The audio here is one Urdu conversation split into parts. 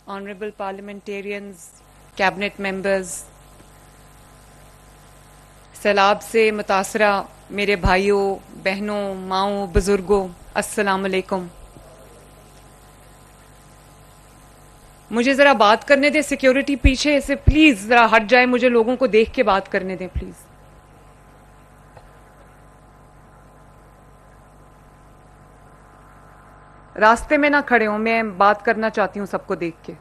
honorable parliamentarians, cabinet members, سیلاب سے متاثرہ میرے بھائیوں، بہنوں، ماؤں، بزرگوں، السلام علیکم۔ مجھے ذرا بات کرنے دیں، سیکیورٹی پیچھے سے پلیز ذرا ہٹ جائے، مجھے لوگوں کو دیکھ کے بات کرنے دیں پلیز۔ راستے میں نہ کھڑے ہوں، میں بات کرنا چاہتی ہوں سب کو دیکھ کے۔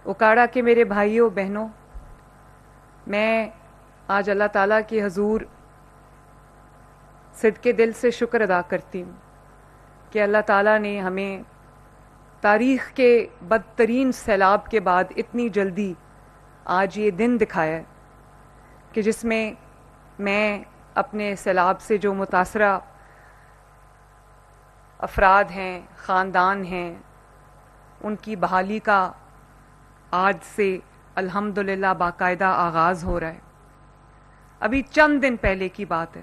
اکاڑا کے میرے بھائیوں بہنوں، میں آج اللہ تعالیٰ کی حضور صدقے دل سے شکر ادا کرتی ہوں کہ اللہ تعالیٰ نے ہمیں تاریخ کے بدترین سیلاب کے بعد اتنی جلدی آج یہ دن دکھایا ہے کہ جس میں میں اپنے سیلاب سے جو متاثرہ افراد ہیں، خاندان ہیں، ان کی بحالی کا آج سے الحمدللہ باقاعدہ آغاز ہو رہا ہے۔ ابھی چند دن پہلے کی بات ہے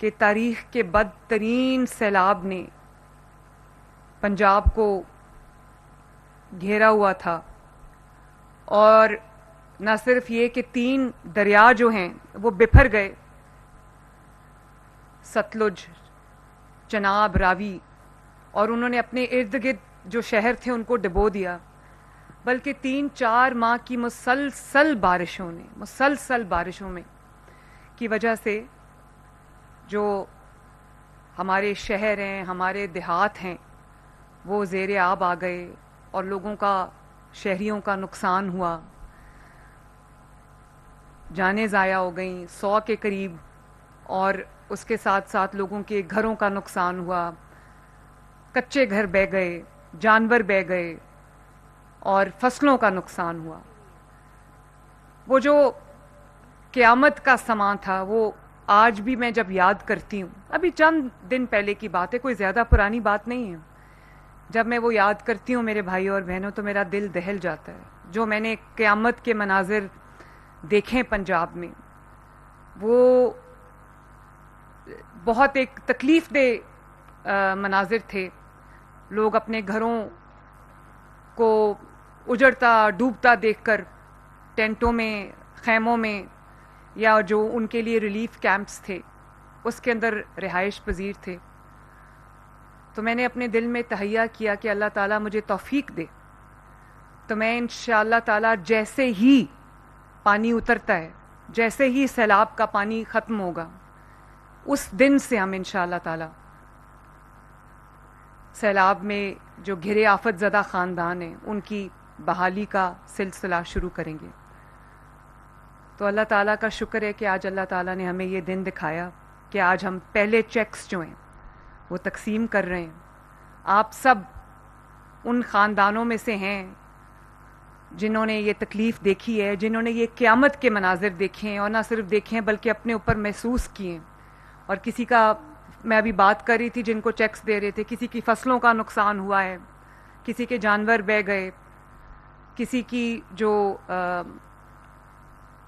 کہ تاریخ کے بدترین سیلاب نے پنجاب کو گھیرا ہوا تھا، اور نہ صرف یہ کہ 3 دریا جو ہیں وہ بپھر گئے، ستلج، چناب، راوی، اور انہوں نے اپنے ارد گرد جو شہر تھے ان کو ڈبو دیا، بلکہ 3-4 ماہ کی مسلسل بارشوں میں کی وجہ سے جو ہمارے شہر ہیں، ہمارے دیہات ہیں، وہ زیر آب آ گئے اور لوگوں کا، شہریوں کا نقصان ہوا، جانیں ضائع ہو گئیں 100 کے قریب، اور اس کے ساتھ ساتھ لوگوں کے گھروں کا نقصان ہوا، کچے گھر بہہ گئے، جانور بہہ گئے اور فصلوں کا نقصان ہوا۔ وہ جو قیامت کا سماں تھا وہ آج بھی میں جب یاد کرتی ہوں، ابھی چند دن پہلے کی بات ہے، کوئی زیادہ پرانی بات نہیں ہے، جب میں وہ یاد کرتی ہوں میرے بھائیوں اور بہنوں تو میرا دل دہل جاتا ہے۔ جو میں نے قیامت کے مناظر دیکھیں پنجاب میں، وہ بہت ایک تکلیف دہ مناظر تھے۔ لوگ اپنے گھروں کو اجڑتا ڈوبتا دیکھ کر ٹینٹوں میں، خیموں میں، یا جو ان کے لیے ریلیف کیمپس تھے اس کے اندر رہائش پذیر تھے۔ تو میں نے اپنے دل میں تہیہ کیا کہ اللہ تعالیٰ مجھے توفیق دے تو میں انشاءاللہ تعالیٰ جیسے ہی پانی اترتا ہے، جیسے ہی سیلاب کا پانی ختم ہوگا، اس دن سے ہم انشاءاللہ تعالیٰ سیلاب میں جو گھرے آفت زدہ خاندان ہیں ان کی بحالی کا سلسلہ شروع کریں گے۔ تو اللہ تعالیٰ کا شکر ہے کہ آج اللہ تعالیٰ نے ہمیں یہ دن دکھایا کہ آج ہم پہلے چیکس جو ہیں وہ تقسیم کر رہے ہیں۔ آپ سب ان خاندانوں میں سے ہیں جنہوں نے یہ تکلیف دیکھی ہے، جنہوں نے یہ قیامت کے مناظر دیکھے ہیں، اور نہ صرف دیکھے ہیں بلکہ اپنے اوپر محسوس کیے ہیں۔ اور کسی کا، میں ابھی بات کر رہی تھی جن کو چیکس دے رہے تھے، کسی کی فصلوں کا نقصان ہوا ہے، کسی کے جانور بہہ گئے، کسی کی جو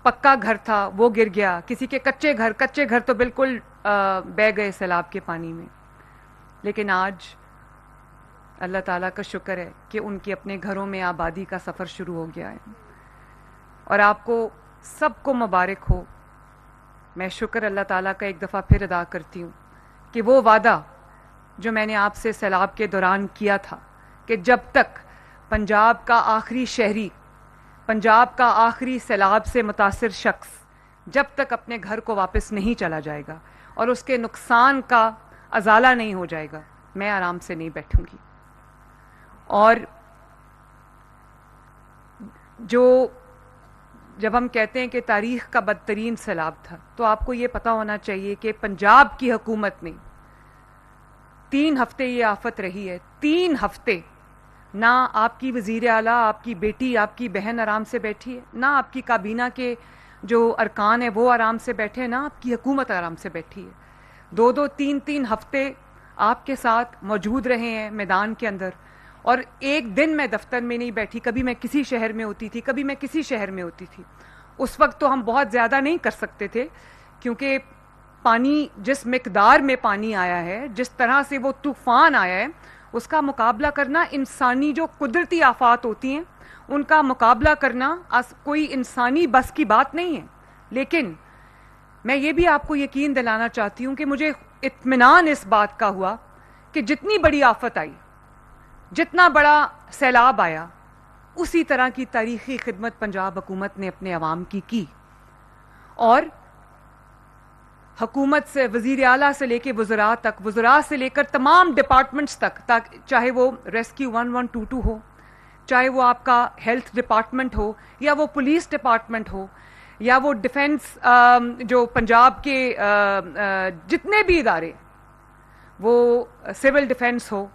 پکا گھر تھا وہ گر گیا، کسی کے کچے گھر تو بالکل بہہ گئے سیلاب کے پانی میں۔ لیکن آج اللہ تعالیٰ کا شکر ہے کہ ان کی اپنے گھروں میں آبادی کا سفر شروع ہو گیا ہے، اور آپ کو سب کو مبارک ہو۔ میں شکر اللہ تعالیٰ کا ایک دفعہ پھر ادا کرتی ہوں کہ وہ وعدہ جو میں نے آپ سے سیلاب کے دوران کیا تھا کہ جب تک پنجاب کا آخری شہری، پنجاب کا آخری سیلاب سے متاثر شخص جب تک اپنے گھر کو واپس نہیں چلا جائے گا اور اس کے نقصان کا ازالہ نہیں ہو جائے گا، میں آرام سے نہیں بیٹھوں گی۔ اور جب ہم کہتے ہیں کہ تاریخ کا بدترین سیلاب تھا، تو آپ کو یہ پتہ ہونا چاہیے کہ پنجاب کی حکومت نے 3 ہفتے یہ آفت رہی ہے، 3 ہفتے نہ آپ کی وزیر اعلیٰ، آپ کی بیٹی، آپ کی بہن آرام سے بیٹھی ہے، نہ آپ کی کابینہ کے جو ارکان ہیں وہ آرام سے بیٹھے ہیں، نہ آپ کی حکومت آرام سے بیٹھی ہے۔ 2-2 3-3 ہفتے آپ کے ساتھ موجود رہے ہیں میدان کے اندر، اور ایک دن میں دفتر میں نہیں بیٹھی، کبھی میں کسی شہر میں ہوتی تھی، کبھی میں کسی شہر میں ہوتی تھی۔ اس وقت تو ہم بہت زیادہ نہیں کر سکتے تھے کیونکہ پانی جس مقدار میں پانی آیا ہے، جس طرح سے وہ طوفان آیا ہے، اس کا مقابلہ کرنا انسانی جو قدرتی آفات ہوتی ہیں ان کا مقابلہ کرنا کوئی انسانی بس کی بات نہیں ہے. لیکن میں یہ بھی آپ کو یقین دلانا چاہتی ہوں کہ مجھے اطمینان اس بات کا ہوا کہ جتنی بڑی آفت آئی، جتنا بڑا سیلاب آیا، اسی طرح کی تاریخی خدمت پنجاب حکومت نے اپنے عوام کی. اور حکومت سے، وزیر اعلیٰ سے لے کے وزراء تک، وزراء سے لے کر تمام ڈپارٹمنٹس تک، چاہے وہ ریسکیو 1122 ہو، چاہے وہ آپ کا ہیلتھ ڈپارٹمنٹ ہو، یا وہ پولیس ڈپارٹمنٹ ہو، یا وہ ڈیفنس جو پنجاب کے جتنے بھی ادارے، وہ سول ڈیفنس ہو،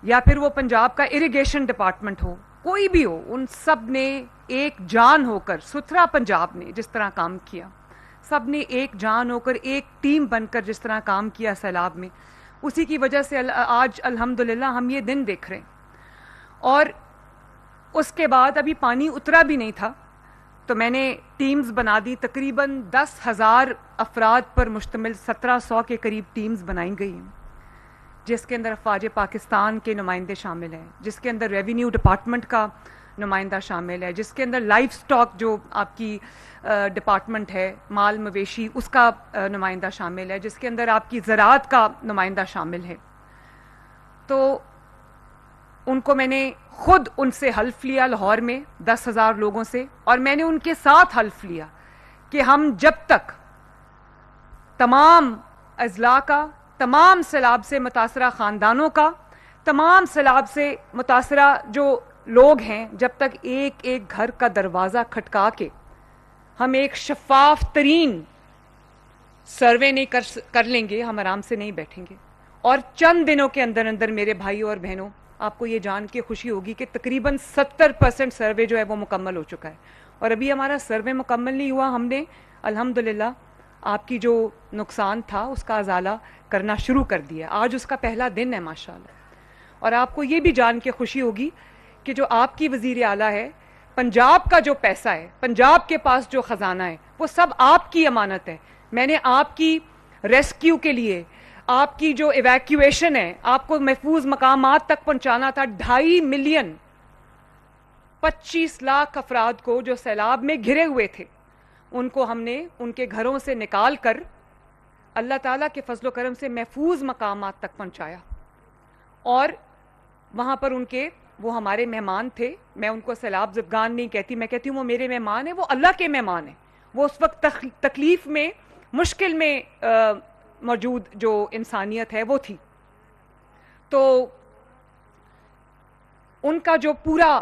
یا پھر وہ پنجاب کا اریگیشن ڈپارٹمنٹ ہو، کوئی بھی ہو، ان سب نے ایک جان ہو کر، ستھرا پنجاب نے جس طرح کام کیا، سب نے ایک جان ہو کر، ایک ٹیم بن کر جس طرح کام کیا سیلاب میں، اسی کی وجہ سے آج الحمدللہ ہم یہ دن دیکھ رہے ہیں. اور اس کے بعد ابھی پانی اترا بھی نہیں تھا تو میں نے ٹیمز بنا دی، تقریباً 10,000 افراد پر مشتمل 1700 کے قریب ٹیمز بنائی گئی ہیں، جس کے اندر افواج پاکستان کے نمائندے شامل ہیں، جس کے اندر ریونیو ڈپارٹمنٹ کا نمائندہ شامل ہے، جس کے اندر لائف سٹاک جو آپ کی ڈپارٹمنٹ ہے، مال مویشی، اس کا نمائندہ شامل ہے، جس کے اندر آپ کی زراعت کا نمائندہ شامل ہے. تو ان کو میں نے خود ان سے حلف لیا لاہور میں 10,000 لوگوں سے، اور میں نے ان کے ساتھ حلف لیا کہ ہم جب تک تمام اضلاع کا، تمام سیلاب سے متاثرہ خاندانوں کا، تمام سیلاب سے متاثرہ جو لوگ ہیں، جب تک ایک ایک گھر کا دروازہ کھٹکا کے ہم ایک شفاف ترین سروے نہیں کر لیں گے، ہم آرام سے نہیں بیٹھیں گے. اور چند دنوں کے اندر اندر میرے بھائیوں اور بہنوں، آپ کو یہ جان کے خوشی ہوگی کہ تقریباً 70% سروے جو ہے وہ مکمل ہو چکا ہے. اور ابھی ہمارا سروے مکمل نہیں ہوا، ہم نے الحمدللہ آپ کی جو نقصان تھا اس کا ازالہ کرنا شروع کر دیا. آج اس کا پہلا دن ہے ماشاءاللہ. اور آپ کو یہ بھی جان کے خوشی ہوگی کہ جو آپ کی وزیر اعلیٰ ہے، پنجاب کا جو پیسہ ہے، پنجاب کے پاس جو خزانہ ہے، وہ سب آپ کی امانت ہے. میں نے آپ کی ریسکیو کے لیے، آپ کی جو ایویکیویشن ہے، آپ کو محفوظ مقامات تک پہنچانا تھا، 2.5 ملین 25 لاکھ افراد کو جو سیلاب میں گھرے ہوئے تھے، ان کو ہم نے ان کے گھروں سے نکال کر اللہ تعالیٰ کے فضل و کرم سے محفوظ مقامات تک پہنچایا. اور وہاں پر ان کے، وہ ہمارے مہمان تھے، میں ان کو سیلاب زدگان نہیں کہتی، میں کہتی ہوں وہ میرے مہمان ہیں، وہ اللہ کے مہمان ہیں. وہ اس وقت تکلیف میں، مشکل میں موجود جو انسانیت ہے وہ تھی. تو ان کا جو پورا،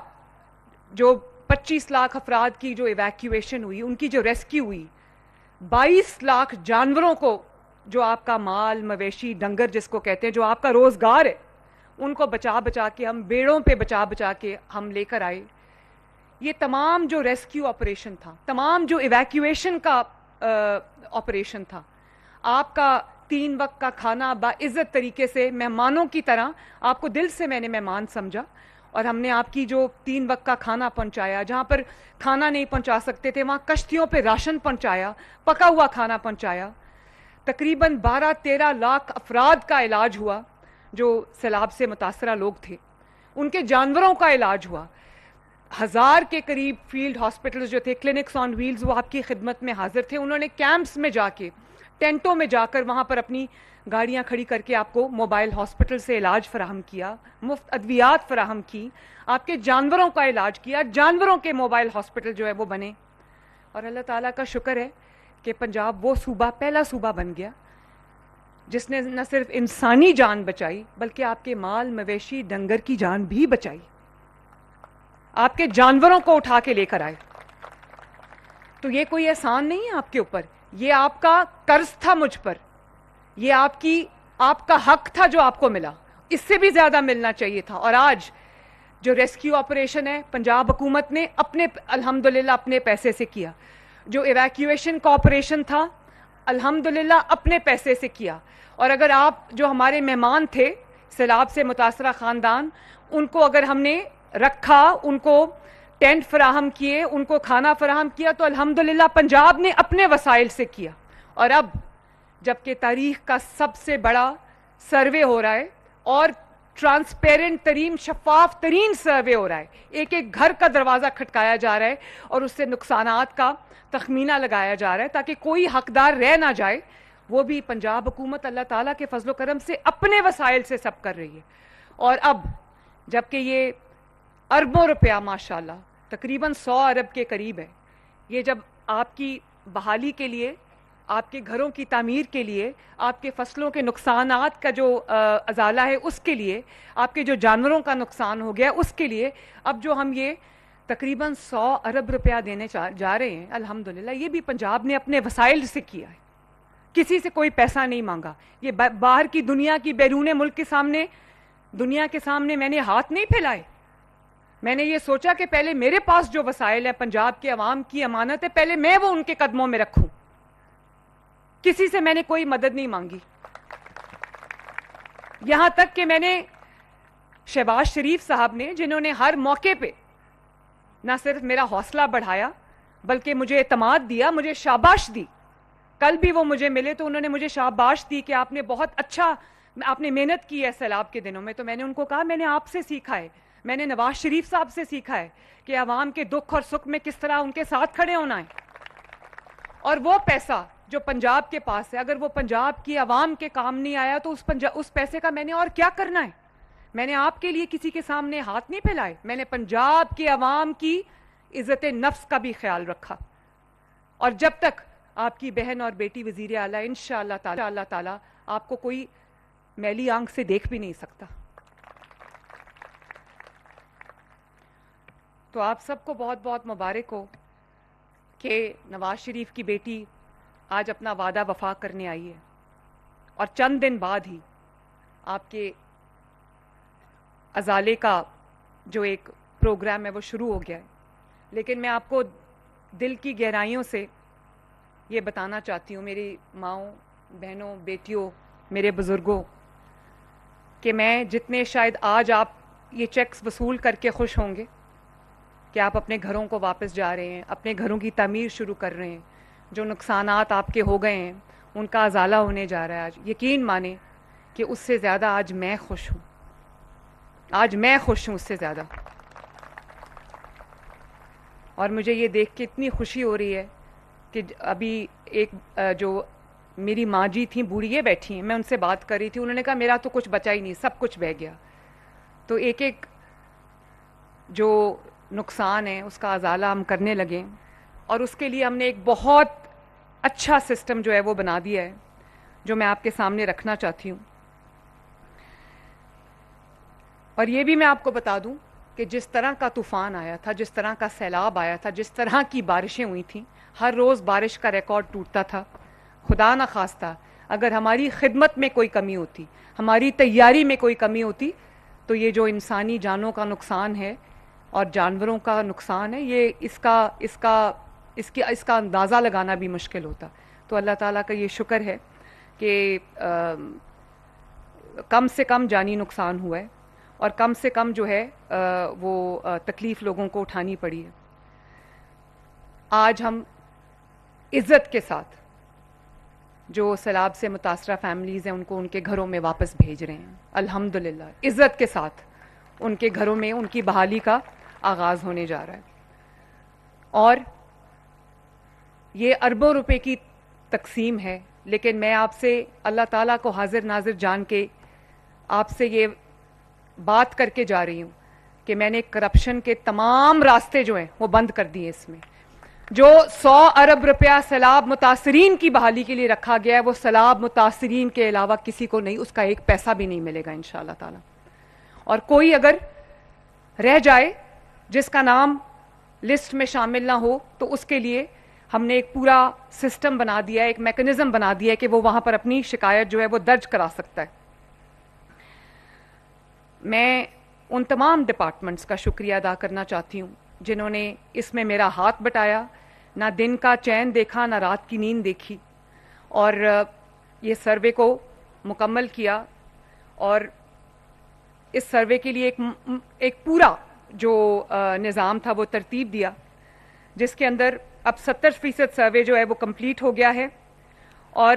جو 25 لاکھ افراد کی جو ایویکیویشن ہوئی، ان کی جو ریسکیو ہوئی، 22 لاکھ جانوروں کو، جو آپ کا مال مویشی، ڈنگر جس کو کہتے ہیں، جو آپ کا روزگار ہے، ان کو بچا بچا کے، ہم بیڑوں پہ بچا بچا کے ہم لے کر آئے. یہ تمام جو ریسکیو آپریشن تھا، تمام جو ایویکیویشن کا آپریشن تھا، آپ کا 3 وقت کا کھانا باعزت طریقے سے مہمانوں کی طرح، آپ کو دل سے میں نے مہمان سمجھا، اور ہم نے آپ کی جو 3 وقت کا کھانا پہنچایا، جہاں پر کھانا نہیں پہنچا سکتے تھے وہاں کشتیوں پہ راشن پہنچایا، پکا ہوا کھانا پہنچایا. تقریباً 12-13 لاکھ افراد کا علاج ہوا جو سیلاب سے متاثرہ لوگ تھے، ان کے جانوروں کا علاج ہوا. 1000 کے قریب فیلڈ ہاسپٹلز جو تھے، کلینکس آن ویلز، وہ آپ کی خدمت میں حاضر تھے. انہوں نے کیمپس میں جا کے، ٹینٹوں میں جا کر، وہاں پر اپنی گاڑیاں کھڑی کر کے آپ کو موبائل ہاسپٹل سے علاج فراہم کیا، مفت ادویات فراہم کی، آپ کے جانوروں کا علاج کیا، جانوروں کے موبائل ہاسپٹل جو ہے وہ بنے. اور اللہ تعالیٰ کا شکر ہے کہ پنجاب وہ صوبہ، پہلا صوبہ بن گیا جس نے نہ صرف انسانی جان بچائی بلکہ آپ کے مال مویشی ڈنگر کی جان بھی بچائی، آپ کے جانوروں کو اٹھا کے لے کر آئے. تو یہ کوئی احسان نہیں ہے آپ کے اوپر، یہ آپ کا قرض تھا مجھ پر، یہ آپ کا حق تھا جو آپ کو ملا، اس سے بھی زیادہ ملنا چاہیے تھا. اور آج جو ریسکیو آپریشن ہے پنجاب حکومت نے اپنے الحمدللہ اپنے پیسے سے کیا، جو ایویکیویشن کا آپریشن تھا الحمدللہ اپنے پیسے سے کیا. اور اگر آپ جو ہمارے مہمان تھے سیلاب سے متاثرہ خاندان، ان کو اگر ہم نے رکھا، ان کو ٹینٹ فراہم کیے، ان کو کھانا فراہم کیا، تو الحمدللہ پنجاب نے اپنے وسائل سے کیا. اور اب جبکہ تاریخ کا سب سے بڑا سروے ہو رہا ہے اور ٹرانسپیرنٹ ترین شفاف ترین سروے ہو رہا ہے. ایک ایک گھر کا دروازہ کھٹکایا جا رہا ہے اور اس سے نقصانات کا تخمینہ لگایا جا رہا ہے تاکہ کوئی حقدار رہ نہ جائے. وہ بھی پنجاب حکومت اللہ تعالیٰ کے فضل و کرم سے اپنے وسائل سے سب کر رہی ہے. اور اب جبکہ یہ اربوں روپیہ ماشاءاللہ تقریباً 100 ارب کے قریب ہے, یہ جب آپ کی بحالی کے لیے, آپ کے گھروں کی تعمیر کے لیے, آپ کے فصلوں کے نقصانات کا جو ازالہ ہے اس کے لیے, آپ کے جو جانوروں کا نقصان ہو گیا اس کے لیے, اب جو ہم یہ تقریباً 100 ارب روپیہ دینے جا رہے ہیں الحمدللہ, یہ بھی پنجاب نے اپنے وسائل سے کیا ہے, کسی سے کوئی پیسہ نہیں مانگا. یہ باہر کی دنیا کی بیرون ملک کے سامنے, دنیا کے سامنے میں نے ہاتھ نہیں پھیلائے. میں نے یہ سوچا کہ پہلے میرے پاس جو وسائل ہے, پنجاب کے عوام کی امانت ہے, پہلے میں وہ ان کے قدموں میں رکھوں. کسی سے میں نے کوئی مدد نہیں مانگی, یہاں تک کہ میں نے شہباز شریف صاحب نے, جنہوں نے ہر موقع پہ نہ صرف میرا حوصلہ بڑھایا بلکہ مجھے اعتماد دیا, مجھے شاباش دی. کل بھی وہ مجھے ملے تو انہوں نے مجھے شاباش دی کہ آپ نے بہت اچھا, آپ نے محنت کی ہے سیلاب کے دنوں میں. تو میں نے ان کو کہا میں نے آپ سے سیکھا ہے, میں نے نواز شریف صاحب سے سیکھا ہے کہ عوام کے دکھ اور سکھ میں کس طرح ان کے ساتھ کھڑے ہونا ہے. اور وہ پیسہ جو پنجاب کے پاس ہے, اگر وہ پنجاب کی عوام کے کام نہیں آیا تو اس پیسے کا میں نے اور کیا کرنا ہے. میں نے آپ کے لیے کسی کے سامنے ہاتھ نہیں پھیلائے, میں نے پنجاب کے عوام کی عزت نفس کا بھی خیال رکھا. اور جب تک آپ کی بہن اور بیٹی وزیر اعلیٰ انشاءاللہ تعالی آپ کو کوئی میلی آنکھ سے دیکھ بھی نہیں سکتا. تو آپ سب کو بہت بہت مبارک ہو کہ نواز شریف کی بیٹی آج اپنا وعدہ وفا کرنے آئی ہے, اور چند دن بعد ہی آپ کے ازالے کا جو ایک پروگرام ہے وہ شروع ہو گیا ہے. لیکن میں آپ کو دل کی گہرائیوں سے یہ بتانا چاہتی ہوں, میری ماؤں, بہنوں, بیٹیوں, میرے بزرگوں, کہ میں جتنے شاید آج آپ یہ چیکس وصول کر کے خوش ہوں گے کہ آپ اپنے گھروں کو واپس جا رہے ہیں, اپنے گھروں کی تعمیر شروع کر رہے ہیں, جو نقصانات آپ کے ہو گئے ہیں ان کا ازالہ ہونے جا رہا ہے آج, یقین مانیں کہ اس سے زیادہ آج میں خوش ہوں, آج میں خوش ہوں اس سے زیادہ. اور مجھے یہ دیکھ کے اتنی خوشی ہو رہی ہے کہ ابھی ایک جو میری ماں جی تھیں, بوڑھی, یہ بیٹھی ہیں, میں ان سے بات کر رہی تھی, انہوں نے کہا میرا تو کچھ بچا ہی نہیں, سب کچھ بہہ گیا. تو ایک ایک جو نقصان ہے اس کا ازالہ ہم کرنے لگے, اور اس کے لیے ہم نے ایک بہت اچھا سسٹم جو ہے وہ بنا دیا ہے, جو میں آپ کے سامنے رکھنا چاہتی ہوں. اور یہ بھی میں آپ کو بتا دوں کہ جس طرح کا طوفان آیا تھا, جس طرح کا سیلاب آیا تھا, جس طرح کی بارشیں ہوئی تھیں, ہر روز بارش کا ریکارڈ ٹوٹتا تھا. خدا نہ خواستہ اگر ہماری خدمت میں کوئی کمی ہوتی, ہماری تیاری میں کوئی کمی ہوتی, تو یہ جو انسانی جانوں کا نقصان ہے اور جانوروں کا نقصان ہے, یہ اس کا اندازہ لگانا بھی مشکل ہوتا. تو اللہ تعالیٰ کا یہ شکر ہے کہ کم سے کم جانی نقصان ہوا ہے, اور کم سے کم جو ہے وہ تکلیف لوگوں کو اٹھانی پڑی ہے. آج ہم عزت کے ساتھ جو سیلاب سے متاثرہ فیملیز ہیں ان کو ان کے گھروں میں واپس بھیج رہے ہیں, الحمدللہ عزت کے ساتھ ان کے گھروں میں ان کی بحالی کا آغاز ہونے جا رہا ہے. اور یہ اربوں روپے کی تقسیم ہے, لیکن میں آپ سے اللہ تعالیٰ کو حاضر ناظر جان کے آپ سے یہ بات کر کے جا رہی ہوں کہ میں نے کرپشن کے تمام راستے جو ہیں وہ بند کر دیے. اس میں جو 100 ارب روپیہ سیلاب متاثرین کی بحالی کے لیے رکھا گیا ہے, وہ سیلاب متاثرین کے علاوہ کسی کو نہیں, اس کا ایک پیسہ بھی نہیں ملے گا انشاءاللہ تعالیٰ. اور کوئی اگر رہ جائے جس کا نام لسٹ میں شامل نہ ہو, تو اس کے لیے ہم نے ایک پورا سسٹم بنا دیا ہے, ایک میکنزم بنا دیا ہے کہ وہ وہاں پر اپنی شکایت جو ہے وہ درج کرا سکتا ہے. میں ان تمام ڈپارٹمنٹس کا شکریہ ادا کرنا چاہتی ہوں جنہوں نے اس میں میرا ہاتھ بٹایا, نہ دن کا چین دیکھا, نہ رات کی نیند دیکھی, اور یہ سروے کو مکمل کیا. اور اس سروے کے لیے ایک پورا جو نظام تھا وہ ترتیب دیا, جس کے اندر اب 70% سروے جو ہے وہ کمپلیٹ ہو گیا ہے. اور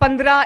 15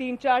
3-4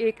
1